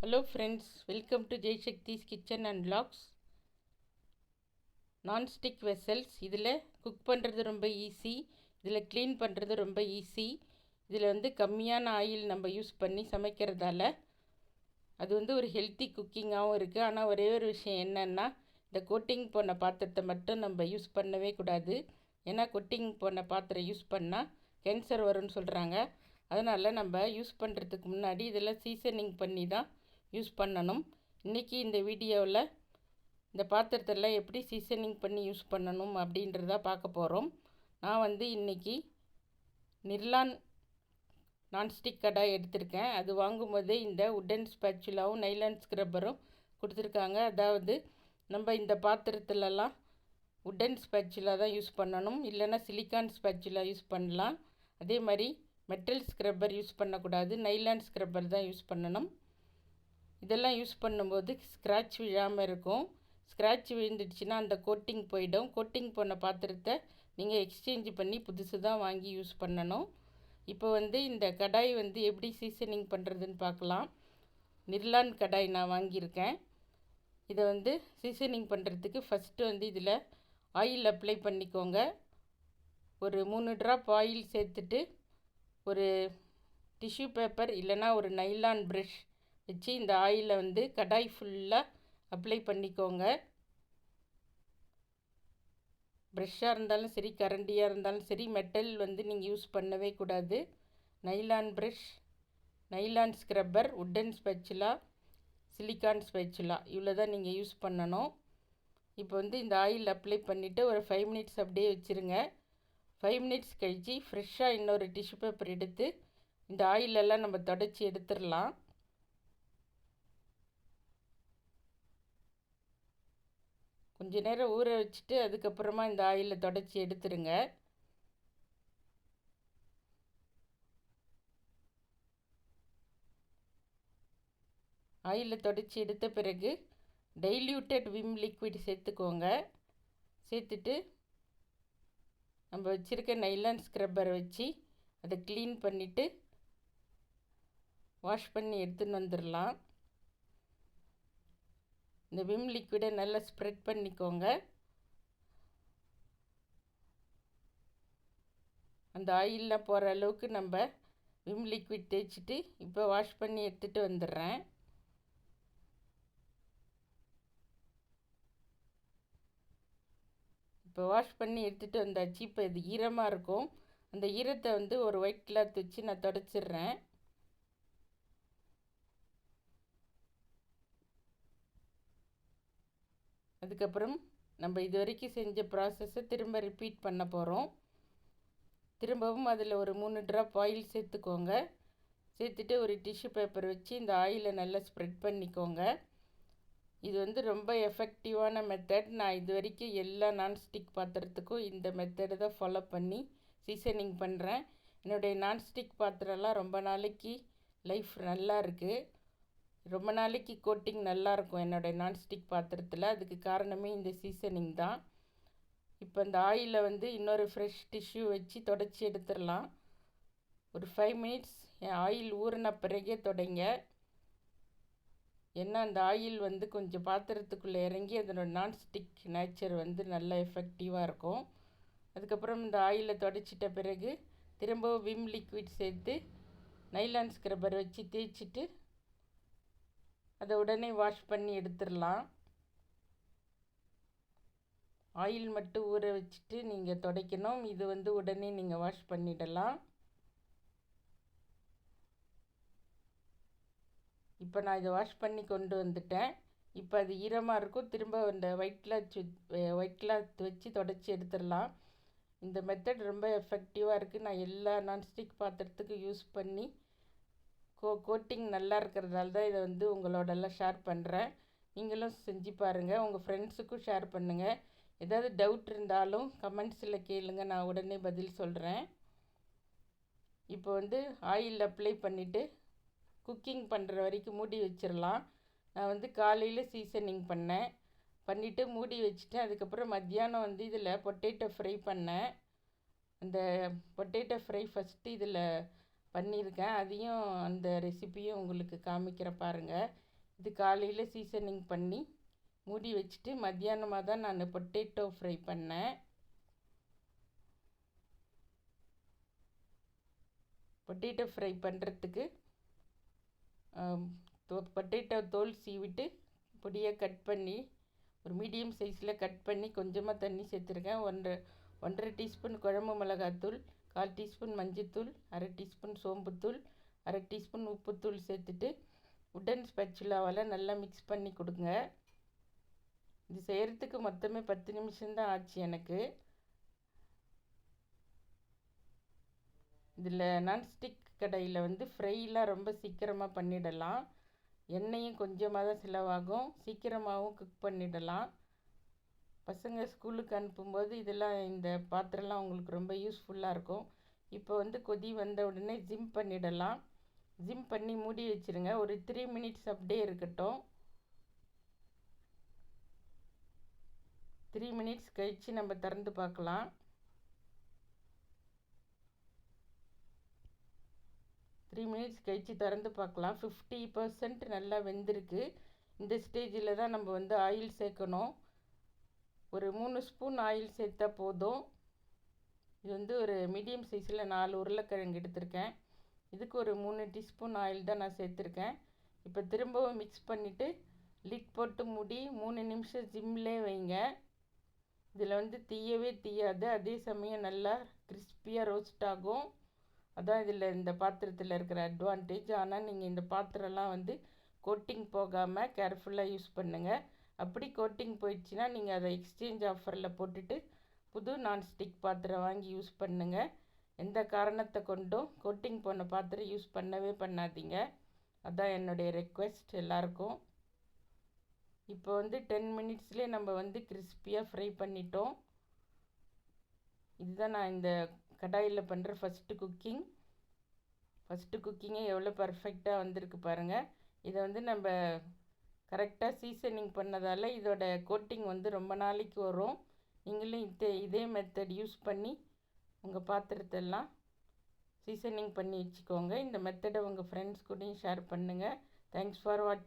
Hello friends, welcome to Jaisakthi's kitchen and vlogs. Nonstick vessels. இதில் cook பண்ணுறது ரொம்ப easy, இதில் க்ளீன் பண்ணுறது ரொம்ப ஈஸி. இதில் கம்மியான ஆயில் நம்ம யூஸ் பண்ணி சமைக்கிறதால அது ஒரு ஹெல்த்தி குக்கிங்காகவும் இருக்குது. ஆனால் ஒரே ஒரு விஷயம் என்னென்னா, இந்த கோட்டிங் போன பாத்திரத்தை மட்டும் நம்ம யூஸ் பண்ணவே கூடாது. ஏன்னா கோட்டிங் போன பாத்திரம் யூஸ் பண்ணால் கேன்சர் வரும்னு சொல்கிறாங்க. அதனால் நம்ம யூஸ் பண்ணுறதுக்கு முன்னாடி இதெல்லாம் சீசனிங் பண்ணி தான் யூஸ் பண்ணணும். இன்றைக்கி இந்த வீடியோவில் இந்த பாத்திரத்தெல்லாம் எப்படி சீசனிங் பண்ணி யூஸ் பண்ணணும் அப்படின்றத பார்க்க போகிறோம். நான் இன்றைக்கி நிர்லான் நான்ஸ்டிக் கடாய் எடுத்திருக்கேன். அது வாங்கும்போதே இந்த உட்டன் ஸ்பேச்சுலாவும் நைலான் ஸ்க்ரப்பரும் கொடுத்துருக்காங்க. அதாவது நம்ம இந்த பாத்திரத்துலலாம் உட்டன் ஸ்பேச்சுலா தான் யூஸ் பண்ணணும், இல்லைன்னா சிலிக்கான் ஸ்பேச்சுலா யூஸ் பண்ணலாம். அதே மாதிரி மெட்டல் ஸ்க்ரப்பர் யூஸ் பண்ணக்கூடாது, நைலான் ஸ்க்ரப்பர் தான் யூஸ் பண்ணணும். இதெல்லாம் யூஸ் பண்ணும்போது ஸ்க்ராட்ச் விழாமல் இருக்கும். ஸ்க்ராட்ச் விழுந்துடுச்சுன்னா அந்த கோட்டிங் போயிடும். கோட்டிங் போன பாத்திரத்தை நீங்கள் எக்ஸ்சேஞ்ச் பண்ணி புதுசு தான் வாங்கி யூஸ் பண்ணணும். இப்போ இந்த கடாய் எப்படி சீசனிங் பண்ணுறதுன்னு பார்க்கலாம். நிர்லான் கடாய் நான் வாங்கியிருக்கேன். இதை சீசனிங் பண்ணுறதுக்கு ஃபஸ்ட்டு இதில் ஆயில் அப்ளை பண்ணிக்கோங்க. ஒரு 3 ட்ராப் ஆயில் சேர்த்துட்டு ஒரு டிஷ்யூ பேப்பர் இல்லைன்னா ஒரு நைலான் ப்ரஷ் வச்சு இந்த ஆயிலை கடாய் ஃபுல்லாக அப்ளை பண்ணிக்கோங்க. ப்ரெஷ்ஷாக இருந்தாலும் சரி, கரண்டியாக இருந்தாலும் சரி, மெட்டல் நீங்கள் யூஸ் பண்ணவே கூடாது. Nylon brush, nylon scrubber, wooden spatula, silicon spatula இவ்வளோ தான் நீங்கள் யூஸ் பண்ணணும். இப்போ இந்த ஆயில் அப்ளை பண்ணிவிட்டு ஒரு 5 மினிட்ஸ் அப்படியே வச்சுருங்க. 5 மினிட்ஸ் கழித்து ஃப்ரெஷ்ஷாக இன்னொரு டிஷ்யூ பேப்பர் எடுத்து இந்த ஆயிலெல்லாம் நம்ம தொடச்சி எடுத்துடலாம். கொஞ்ச நேரம் ஊற வச்சுட்டு அதுக்கப்புறமா இந்த ஆயிலை தொடச்சி எடுத்துருங்க. ஆயிலை தொடச்சி எடுத்த பிறகு டைல்யூட்டட் விம் லிக்விட் சேர்த்துக்கோங்க. சேர்த்துட்டு நம்ம வச்சுருக்க நைலான் ஸ்க்ரப்பரை வச்சு அதை க்ளீன் பண்ணிவிட்டு வாஷ் பண்ணி எடுத்துன்னு வந்துடலாம். இந்த விம் லிக்விடை நல்லா ஸ்ப்ரெட் பண்ணிக்கோங்க. அந்த ஆயிலெலாம் போகிற அளவுக்கு நம்ம விம் லிக்விட் தேய்ச்சிட்டு இப்போ வாஷ் பண்ணி எடுத்துகிட்டு வந்துடுறேன். இப்போ வாஷ் பண்ணி எடுத்துகிட்டு வந்தாச்சு. இப்போ இது ஈரமாக இருக்கும். அந்த ஈரத்தை ஒரு ஒயிட் கிளாத் வச்சு நான் தொடச்சிடுறேன். அதுக்கப்புறம் நம்ம இது வரைக்கும் செஞ்ச ப்ராசஸை திரும்ப ரிப்பீட் பண்ண போகிறோம். திரும்பவும் அதில் ஒரு 3 ட்ராப் ஆயில் சேர்த்துக்கோங்க. சேர்த்துட்டு ஒரு டிஷ்யூ பேப்பர் வச்சு இந்த ஆயிலை நல்லா ஸ்ப்ரெட் பண்ணிக்கோங்க. இது ரொம்ப எஃபெக்டிவான மெத்தட். நான் இது வரைக்கும் எல்லா நான்ஸ்டிக் பாத்திரத்துக்கும் இந்த மெத்தடை தான் ஃபாலோ பண்ணி சீசனிங் பண்ணுறேன். என்னுடைய நான்ஸ்டிக் பாத்திரம்லாம் ரொம்ப நாளைக்கு லைஃப் நல்லா இருக்குது. ரொம்ப நாளைக்கு கோட்டிங் நல்லாயிருக்கும் என்னோடய நான்ஸ்டிக் பாத்திரத்தில். அதுக்கு காரணமே இந்த சீசனிங் தான். இப்போ இந்த ஆயிலை இன்னொரு ஃப்ரெஷ் டிஷ்யூ வச்சு தொடச்சி எடுத்துடலாம். ஒரு 5 மினிட்ஸ் ஆயில் ஊறின பிறகே தொடைங்க. ஏன்னா அந்த ஆயில் கொஞ்சம் பாத்திரத்துக்குள்ளே இறங்கி அதனோட நான்ஸ்டிக் நேச்சர் நல்லா எஃபெக்டிவாக இருக்கும். அதுக்கப்புறம் இந்த ஆயிலை தொடச்சிட்ட பிறகு திரும்பவும் விம் லிக்விட் சேர்த்து நைலான் ஸ்க்ரப்பர் வச்சு தேய்ச்சிட்டு அதை உடனே வாஷ் பண்ணி எடுத்துடலாம். ஆயில் மட்டும் ஊற வச்சுட்டு நீங்கள் துடைக்கணும். இது உடனே நீங்கள் வாஷ் பண்ணிடலாம். இப்போ நான் இதை வாஷ் பண்ணி கொண்டு வந்துட்டேன். இப்போ அது ஈரமாக இருக்கும். திரும்ப அந்த ஒயிட் கிளாத் வச்சு தொடச்சி எடுத்துடலாம். இந்த மெத்தட் ரொம்ப எஃபெக்டிவாக இருக்குது. நான் எல்லா நான்ஸ்டிக் பாத்திரத்துக்கும் யூஸ் பண்ணி கோட்டிங் நல்லா இருக்கிறதால தான் இதை உங்களோடெல்லாம் ஷேர் பண்ணுறேன். நீங்களும் செஞ்சு பாருங்கள், உங்கள் ஃப்ரெண்ட்ஸுக்கும் ஷேர் பண்ணுங்கள். ஏதாவது டவுட் இருந்தாலும் கமெண்ட்ஸில் கேளுங்க, நான் உடனே பதில் சொல்கிறேன். இப்போ ஆயில் அப்ளை பண்ணிவிட்டு குக்கிங் பண்ணுற வரைக்கும் மூடி வச்சிடலாம். நான் காலையில் சீசனிங் பண்ணிவிட்டு மூடி வச்சுட்டேன். அதுக்கப்புறம் மத்தியானம் இதில் பொட்டேட்டோ ஃப்ரை பண்ணேன். அந்த பொட்டேட்டோ ஃப்ரை ஃபஸ்ட்டு இதில் பண்ணியிருக்கேன். அதையும் அந்த ரெசிப்பியும் உங்களுக்கு காமிக்கிற பாருங்கள். இது காலையில் சீசனிங் பண்ணி மூடி வச்சுட்டு மத்தியானமாக தான் நான் பொட்டேட்டோ ஃப்ரை பண்ணேன். பொட்டேட்டோ ஃப்ரை பண்ணுறதுக்கு பொட்டேட்டோ தோல் சீவிட்டு பொடியாக கட் பண்ணி ஒரு மீடியம் சைஸில் கட் பண்ணி கொஞ்சமாக தண்ணி சேர்த்துருக்கேன். ஒன்றரை டீஸ்பூன் குழம்பு மிளகாத்தூள், 1/4 டீஸ்பூன் மஞ்சத்தூள், அரை டீஸ்பூன் சோம்புத்தூள், அரை டீஸ்பூன் உப்புத்தூள் சேர்த்துட்டு உடன் ஸ்பேச்சுலாவால் நல்லா மிக்ஸ் பண்ணி கொடுங்க. இது செய்கிறதுக்கு மொத்தமே 10 நிமிஷம்தான் ஆச்சு எனக்கு. இதில் நான்ஸ்டிக் கடாயில் ஃப்ரைலாம் ரொம்ப சீக்கிரமாக பண்ணிடலாம். எண்ணெயும் கொஞ்சமாக தான் செலவாகும், சீக்கிரமாகவும் குக் பண்ணிடலாம். பசங்க ஸ்கூலுக்கு அனுப்பும்போது இந்த பாத்திரம்லாம் உங்களுக்கு ரொம்ப யூஸ்ஃபுல்லாக இருக்கும். இப்போ கொதி வந்த உடனே ஜிம் பண்ணிடலாம். ஜிம் பண்ணி மூடி வச்சுருங்க. ஒரு 3 மினிட்ஸ் அப்படியே இருக்கட்டும். 3 மினிட்ஸ் கழித்து நம்ம திறந்து பார்க்கலாம். 3 மினிட்ஸ் கழித்து திறந்து பார்க்கலாம். 50% நல்லா வெந்திருக்கு. இந்த ஸ்டேஜில் தான் நம்ம ஆயில் சேர்க்கணும். ஒரு 3 ஸ்பூன் ஆயில் சேர்த்தா போதும். இது ஒரு மீடியம் சைஸில் 4 உருளைக்கிழங்கு எடுத்திருக்கேன். இதுக்கு ஒரு 3 டீஸ்பூன் ஆயில் தான் நான் சேர்த்துருக்கேன். இப்போ திரும்பவும் மிக்ஸ் பண்ணிவிட்டு லிட் போட்டு மூடி 3 நிமிஷம் ஜிம்லே வைங்க. இதில் தீயவே தீயாது, அதே சமயம் நல்லா கிறிஸ்பியாக ரோஸ்ட் ஆகும். அதான் இதில் இந்த பாத்திரத்தில் இருக்கிற அட்வான்டேஜ். ஆனால் நீங்கள் இந்த பாத்திரம்லாம் கோட்டிங் போகாமல் கேர்ஃபுல்லாக யூஸ் பண்ணுங்கள். அப்படி கோட்டிங் போயிடுச்சுன்னா நீங்கள் அதை எக்ஸ்சேஞ்ச் ஆஃபரில் போட்டுட்டு புது நான்ஸ்டிக் பாத்திரம் வாங்கி யூஸ் பண்ணுங்கள். எந்த காரணத்தை கொண்டும் கோட்டிங் போன பாத்திரம் யூஸ் பண்ணவே பண்ணாதீங்க. அதான் என்னுடைய ரெக்வெஸ்ட் எல்லாருக்கும். இப்போ 10 மினிட்ஸ்லேயே நம்ம கிறிஸ்பியாக ஃப்ரை பண்ணிட்டோம். இதுதான் நான் இந்த கடாயில் பண்ணுற ஃபஸ்ட்டு குக்கிங்கே எவ்வளோ பர்ஃபெக்டாக வந்திருக்கு பாருங்கள். இதை நம்ம கரெக்டாக சீசனிங் பண்ணதால் இதோட கோட்டிங் ரொம்ப நாளைக்கு வரும். நீங்களும் இதே மெத்தட் யூஸ் பண்ணி உங்கள் பாத்திரத்தெல்லாம் சீசனிங் பண்ணி வச்சுக்கோங்க. இந்த மெத்தடை உங்கள் ஃப்ரெண்ட்ஸ் கூடயும் ஷேர் பண்ணுங்கள். தேங்க்ஸ் ஃபார் வாட்சிங்.